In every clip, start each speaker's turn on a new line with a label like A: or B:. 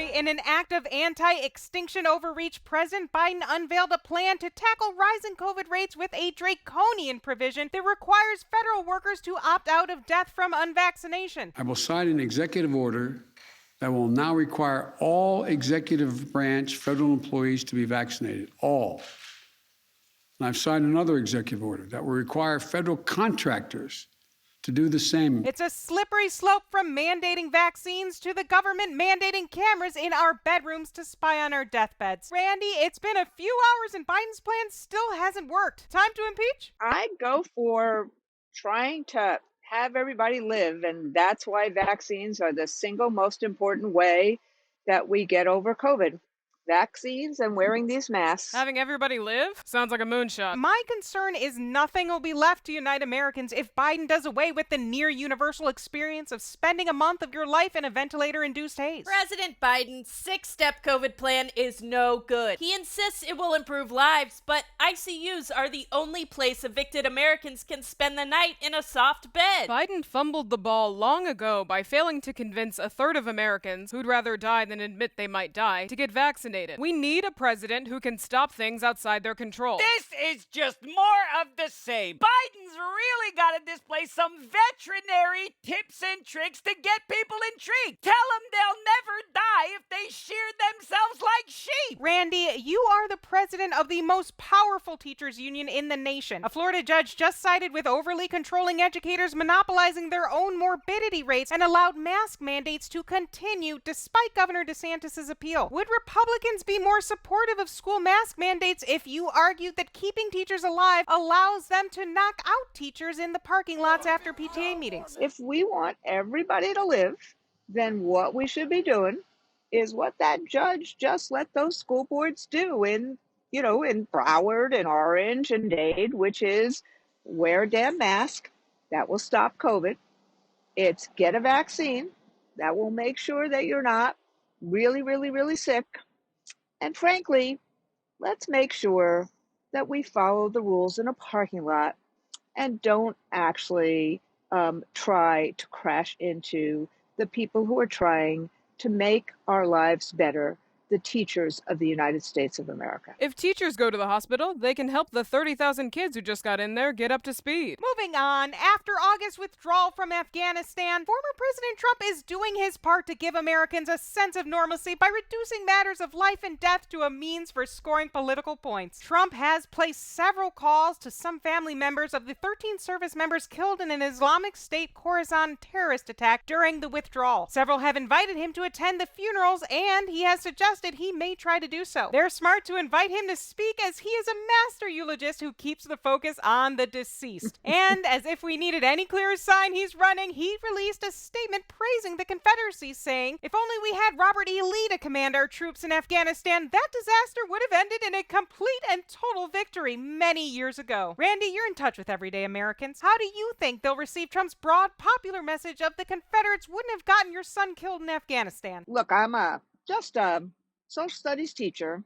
A: story. In an act of anti-extinction overreach, President Biden unveiled a plan to tackle rising COVID rates with a draconian provision that requires federal workers to opt out of death from unvaccination.
B: I will sign an executive order that will now require all executive branch federal employees to be vaccinated, all. And I've signed another executive order that will require federal contractors to do the same.
A: It's a slippery slope from mandating vaccines to the government mandating cameras in our bedrooms to spy on our deathbeds. Randi, it's been a few hours and Biden's plan still hasn't worked. Time to impeach?
C: I go for trying to have everybody live, and that's why vaccines are the single most important way that we get over COVID. Vaccines and wearing these masks.
D: Having everybody live? Sounds like a moonshot.
A: My concern is nothing will be left to unite Americans if Biden does away with the near universal experience of spending a month of your life in a ventilator-induced haze.
E: President Biden's 6-step COVID plan is no good. He insists it will improve lives, but ICUs are the only place evicted Americans can spend the night in a soft bed.
D: Biden fumbled the ball long ago by failing to convince a third of Americans who'd rather die than admit they might die to get vaccinated. We need a president who can stop things outside their control.
F: This is just more of the same. Biden's really got to display some veterinary tips and tricks to get people intrigued. Tell them they'll never die if they shear themselves like sheep.
A: Randi, you are the president of the most powerful teachers union in the nation. A Florida judge just sided with overly controlling educators monopolizing their own morbidity rates and allowed mask mandates to continue despite Governor DeSantis' appeal. Would Republicans be more supportive of school mask mandates if you argued that keeping teachers alive allows them to knock out teachers in the parking lots after PTA meetings?
C: If we want everybody to live, then what we should be doing is what that judge just let those school boards do in Broward and Orange and Dade, which is wear a damn mask. That will stop COVID. It's get a vaccine. That will make sure that you're not really, really, really sick. And frankly, let's make sure that we follow the rules in a parking lot and don't actually try to crash into the people who are trying to make our lives better, the teachers of the United States of America.
D: If teachers go to the hospital, they can help the 30,000 kids who just got in there get up to speed.
A: Moving on, after August's withdrawal from Afghanistan, former President Trump is doing his part to give Americans a sense of normalcy by reducing matters of life and death to a means for scoring political points. Trump has placed several calls to some family members of the 13 service members killed in an Islamic State Khorasan terrorist attack during the withdrawal. Several have invited him to attend the funerals, and he has suggested he may try to do so. They're smart to invite him to speak, as he is a master eulogist who keeps the focus on the deceased. And as if we needed any clearer sign he's running, he released a statement praising the Confederacy, saying, "If only we had Robert E. Lee to command our troops in Afghanistan, that disaster would have ended in a complete and total victory many years ago." Randi, you're in touch with everyday Americans. How do you think they'll receive Trump's broad, popular message of the Confederates wouldn't have gotten your son killed in Afghanistan?
C: Look, I'm just a social studies teacher.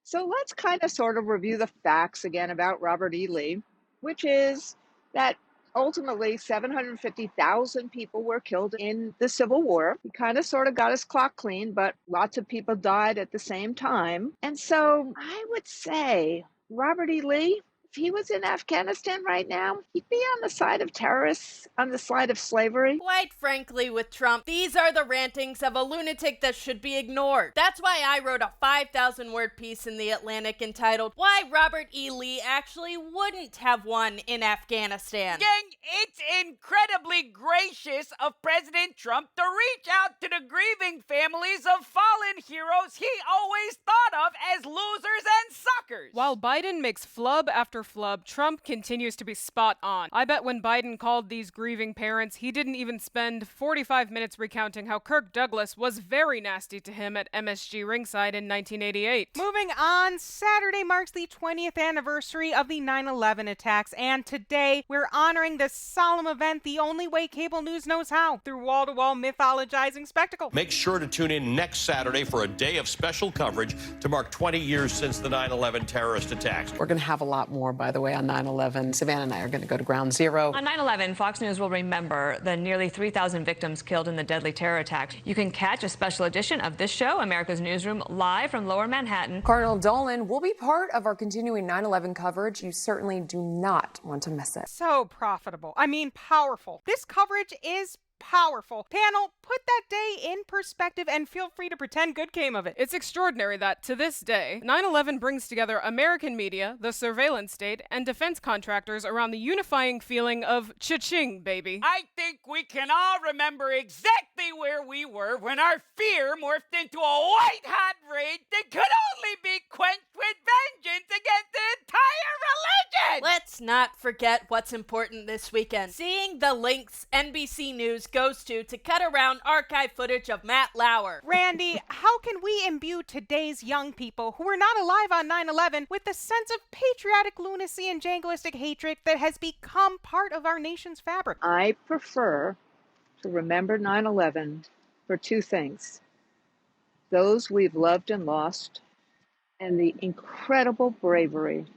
C: So let's kind of sort of review the facts again about Robert E. Lee, which is that ultimately 750,000 people were killed in the Civil War. He kind of sort of got his clock clean, but lots of people died at the same time. And so I would say Robert E. Lee, if he was in Afghanistan right now, he'd be on the side of terrorists, on the side of slavery.
E: Quite frankly, with Trump, these are the rantings of a lunatic that should be ignored. That's why I wrote a 5,000-word piece in The Atlantic entitled, "Why Robert E. Lee Actually Wouldn't Have Won in Afghanistan."
F: Gang, it's incredibly gracious of President Trump to reach out to the grieving families of fallen heroes he always thought of as losers and suckers.
D: While Biden makes flub after flub, Trump continues to be spot on. I bet when Biden called these grieving parents, he didn't even spend 45 minutes recounting how Kirk Douglas was very nasty to him at MSG ringside in 1988.
A: Moving on, Saturday marks the 20th anniversary of the 9/11 attacks, and today we're honoring this solemn event the only way cable news knows how, through wall-to-wall mythologizing spectacle.
G: Make sure to tune in next Saturday for a day of special coverage to mark 20 years since the 9/11 terrorist attacks.
H: We're going to have a lot more more, by the way, on 9/11. Savannah and I are going to go to ground zero.
I: On 9/11, Fox News will remember the nearly 3,000 victims killed in the deadly terror attack. You can catch a special edition of this show, America's Newsroom, live from Lower Manhattan.
J: Cardinal Dolan will be part of our continuing 9/11 coverage. You certainly do not want to miss it.
A: So profitable. I mean, powerful. This coverage is powerful. Panel, put that day in perspective and feel free to pretend good came of it.
D: It's extraordinary that, to this day, 9/11 brings together American media, the surveillance state, and defense contractors around the unifying feeling of cha-ching, baby.
F: I think we can all remember exactly where we were when our fear morphed into a white-hot rage that could only be quenched with vengeance against the entire religion!
E: Let's not forget what's important this weekend. Seeing the links NBC News goes to cut around archive footage of Matt Lauer.
A: Randy, how can we imbue today's young people who were not alive on 9/11 with the sense of patriotic lunacy and jingoistic hatred that has become part of our nation's fabric?
C: I prefer to remember 9/11 for two things: those we've loved and lost, and the incredible bravery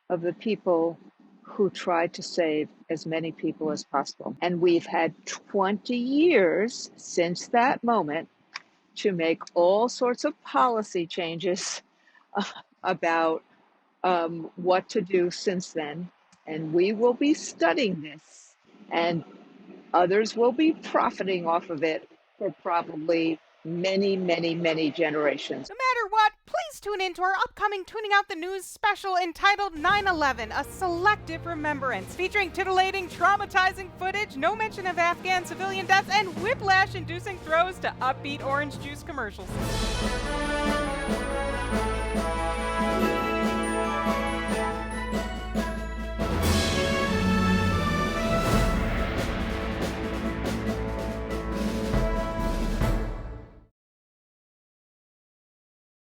C: of the people who tried to save as many people as possible. And we've had 20 years since that moment to make all sorts of policy changes about what to do since then. And we will be studying this, and others will be profiting off of it for probably many, many, many generations.
A: No matter what, please tune in to our upcoming Tuning Out the News special entitled 9/11, A Selective Remembrance, featuring titillating, traumatizing footage, no mention of Afghan civilian deaths, and whiplash-inducing throws to upbeat orange juice commercials.